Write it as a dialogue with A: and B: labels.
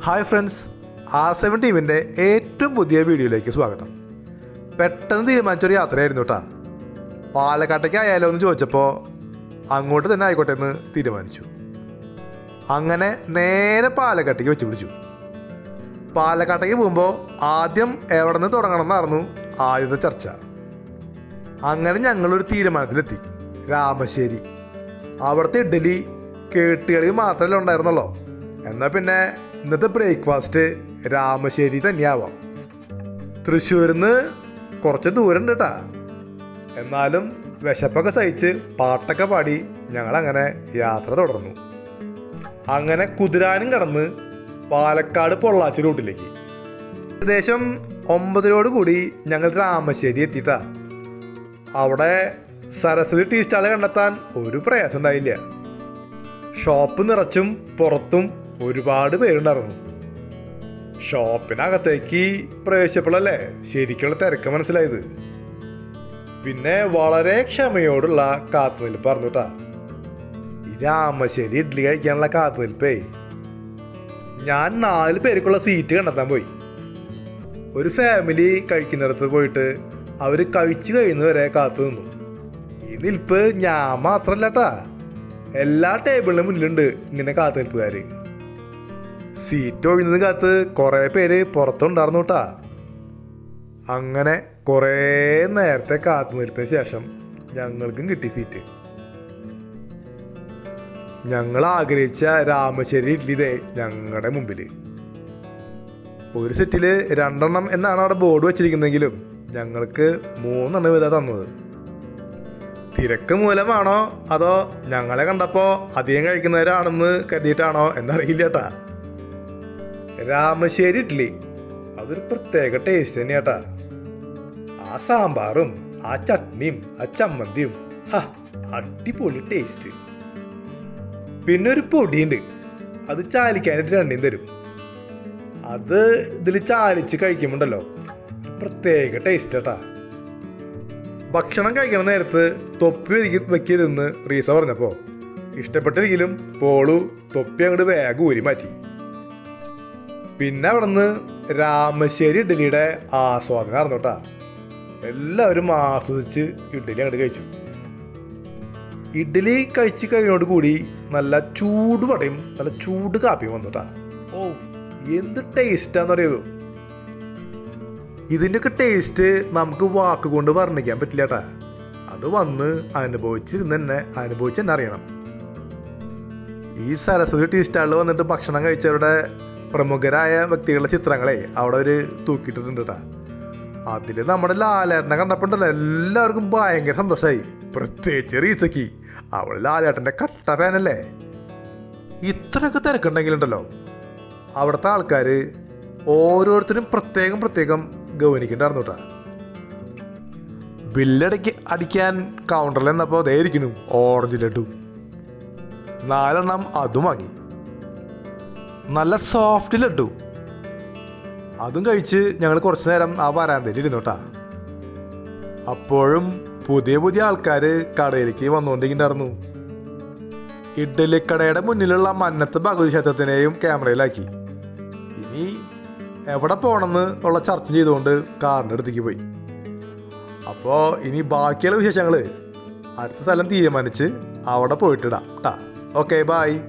A: Hi friends, R7 ടീമിൻ്റെ ഏറ്റവും പുതിയ വീഡിയോയിലേക്ക് സ്വാഗതം. പെട്ടെന്ന് തീരുമാനിച്ചൊരു യാത്രയായിരുന്നു കേട്ടോ. പാലക്കാട്ടേക്ക് ആയാലോ എന്ന് ചോദിച്ചപ്പോൾ അങ്ങോട്ട് തന്നെ ആയിക്കോട്ടെ എന്ന് തീരുമാനിച്ചു. അങ്ങനെ നേരെ പാലക്കാട്ടേക്ക് വെച്ച് പിടിച്ചു. പാലക്കാട്ടേക്ക് പോകുമ്പോൾ ആദ്യം എവിടെ നിന്ന് തുടങ്ങണം എന്നായിരുന്നു ആദ്യത്തെ ചർച്ച. അങ്ങനെ ഞങ്ങളൊരു തീരുമാനത്തിലെത്തി. രാമശ്ശേരി. അവിടുത്തെ ഇഡ്ഡലി കേട്ടുകളി മാത്രമല്ലേ ഉണ്ടായിരുന്നുള്ളൂ. എന്നാൽ പിന്നെ ഇന്നത്തെ ബ്രേക്ക്ഫാസ്റ്റ് രാമശ്ശേരി തന്നെയാവാം. തൃശ്ശൂരിൽ നിന്ന് കുറച്ച് ദൂരം ഉണ്ട് കേട്ടാ. എന്നാലും വിശപ്പൊക്കെ സഹിച്ച് പാട്ടൊക്കെ പാടി ഞങ്ങളങ്ങനെ യാത്ര തുടർന്നു. അങ്ങനെ കുതിരാനും കടന്ന് പാലക്കാട് പൊള്ളാച്ചി റൂട്ടിലേക്ക് ഏകദേശം 9 കൂടി ഞങ്ങൾ രാമശ്ശേരി എത്തിയിട്ടാ. അവിടെ സരസ്വതി ടീ സ്റ്റാൾ കണ്ടെത്താൻ ഒരു പ്രയാസം ഉണ്ടായില്ല. ഷോപ്പ് നിറച്ചും പുറത്തും ഒരുപാട് പേരുണ്ടായിരുന്നു. ഷോപ്പിനകത്തേക്ക് പ്രവേശിച്ചപ്പോഴല്ലേ ശരിക്കുള്ള തിരക്ക് മനസ്സിലായത്. പിന്നെ വളരെ ക്ഷമയോടുള്ള കാത്തുനിൽപ്പ് പറഞ്ഞുട്ടാ. ഈ രാമശ്ശേരി ഇഡ്ഡലി കഴിക്കാനുള്ള കാത്തുനിൽപ്പേ. ഞാൻ 4 പേർക്കുള്ള സീറ്റ് കണ്ടെത്താൻ പോയി. ഒരു ഫാമിലി കഴിക്കുന്നിടത്ത് പോയിട്ട് അവർ കഴിച്ചു കഴിയുന്നവരെ കാത്തു നിന്നു. ഈ നിൽപ്പ് ഞാൻ മാത്രമല്ല കേട്ടാ, എല്ലാ ടേബിളിനും മുന്നിലുണ്ട് ഇങ്ങനെ കാത്തുനിൽപ്പുകാർ. സീറ്റ് ഒഴിഞ്ഞത് കാത്ത് കുറേ പേര് പുറത്തുണ്ടായിരുന്നു കേട്ടാ. അങ്ങനെ കുറേ നേരത്തെ കാത്തുനിൽപ്പിന് ശേഷം ഞങ്ങൾക്കും കിട്ടി സീറ്റ്. ഞങ്ങൾ ആഗ്രഹിച്ച രാമശ്ശേരി ഇഡ്ഡലി ദേ ഞങ്ങളുടെ മുമ്പിൽ. ഒരു സെറ്റിൽ 2 എന്നാണ് അവിടെ ബോർഡ് വെച്ചിരിക്കുന്നതെങ്കിലും ഞങ്ങൾക്ക് 3 ഇതാ തന്നത്. തിരക്ക് മൂലമാണോ അതോ ഞങ്ങളെ കണ്ടപ്പോൾ അധികം കഴിക്കുന്നവരാണെന്ന് കരുതിയിട്ടാണോ എന്നറിയില്ല കേട്ടാ. രാമശ്ശേരി ഇഡ്ഡലി അതൊരു പ്രത്യേക ടേസ്റ്റ് തന്നെയാട്ടാ. ആ സാമ്പാറും ആ ചട്നിയും ആ ചമ്മന്തിയും അടിപൊളി ടേസ്റ്റ്. പിന്നെ ഒരു പൊടിയുണ്ട്, അത് ചാലിക്കാനായിട്ട് 2 തരും. അത് ഇതിൽ ചാലിച്ച് കഴിക്കുമ്പോണ്ടല്ലോ പ്രത്യേക ടേസ്റ്റ് കേട്ടാ. ഭക്ഷണം കഴിക്കണ നേരത്ത് തൊപ്പി വെക്കരുതെന്ന് റീസ പറഞ്ഞപ്പോൾ ഇഷ്ടപ്പെട്ടിരിക്കലും പോളു തൊപ്പി അങ്ങോട്ട് വേഗം ഊരി മാറ്റി. പിന്നെ അവിടെ നിന്ന് രാമശ്ശേരി ഇഡ്ഡലിയുടെ ആസ്വാദനം നടന്നു കേട്ടാ. എല്ലാവരും ആസ്വദിച്ച് ഇഡ്ഡലി അങ്ങോട്ട് കഴിച്ചു. ഇഡ്ഡലി കഴിച്ച് കഴിഞ്ഞോട് കൂടി നല്ല ചൂട് വടയും നല്ല ചൂട് കാപ്പിയും വന്നു കേട്ടാ. ഓ, എന്ത് ടേസ്റ്റാന്ന് പറയുമോ. ഇതിൻ്റെയൊക്കെ ടേസ്റ്റ് നമുക്ക് വാക്കുകൊണ്ട് വർണ്ണിക്കാൻ പറ്റില്ല കേട്ടാ. അത് വന്ന് അനുഭവിച്ചിരുന്ന് തന്നെ അറിയണം. ഈ സരസ്വതി ടീ സ്റ്റാളിൽ വന്നിട്ട് ഭക്ഷണം കഴിച്ചവരുടെ പ്രമുഖരായ വ്യക്തികളുടെ ചിത്രങ്ങളെ അവിടെ അവർ തൂക്കിയിട്ടിട്ടുണ്ട് കേട്ടാ. അതിൽ നമ്മുടെ ലാലേട്ടനെ കണ്ടപ്പോണ്ടല്ലോ എല്ലാവർക്കും ഭയങ്കര സന്തോഷമായി. പ്രത്യേകിച്ച് റീസയ്ക്ക്. അവൾ ലാലേട്ടൻ്റെ കട്ട ഫാനല്ലേ. ഇത്രയൊക്കെ തിരക്കുണ്ടെങ്കിലുണ്ടല്ലോ അവിടുത്തെ ആൾക്കാർ ഓരോരുത്തരും പ്രത്യേകം ഗവനിക്കണ്ടായിരുന്നു കേട്ടാ. അടിക്കാൻ കൗണ്ടറിൽ എന്നപ്പോൾ ഇതായിരിക്കുന്നു ഓറഞ്ച് ലഡു 4 അതും വാങ്ങി. നല്ല സോഫ്റ്റ് ലഡു അതും കഴിച്ച് ഞങ്ങൾ കുറച്ച് നേരം ആ വരാന്തയിൽ ഇരുന്നു കേട്ടാ. അപ്പോഴും പുതിയ ആൾക്കാർ കടയിലേക്ക് വന്നുകൊണ്ടിരിക്കുന്നുണ്ടായിരുന്നു. ഇഡ്ഡലിക്കടയുടെ മുന്നിലുള്ള മന്നത്ത് ഭഗവതി ക്ഷേത്രത്തിനെയും ക്യാമറയിലാക്കി. ഇനി എവിടെ പോകണമെന്ന് ഉള്ള ചർച്ച ചെയ്തുകൊണ്ട് കാറിൻ്റെ അടുത്തേക്ക് പോയി. അപ്പോൾ ഇനി ബാക്കിയുള്ള വിശേഷങ്ങൾ അടുത്ത സ്ഥലം തീരുമാനിച്ച് അവിടെ പോയിട്ടിടാം കേട്ടാ. Okay, bye.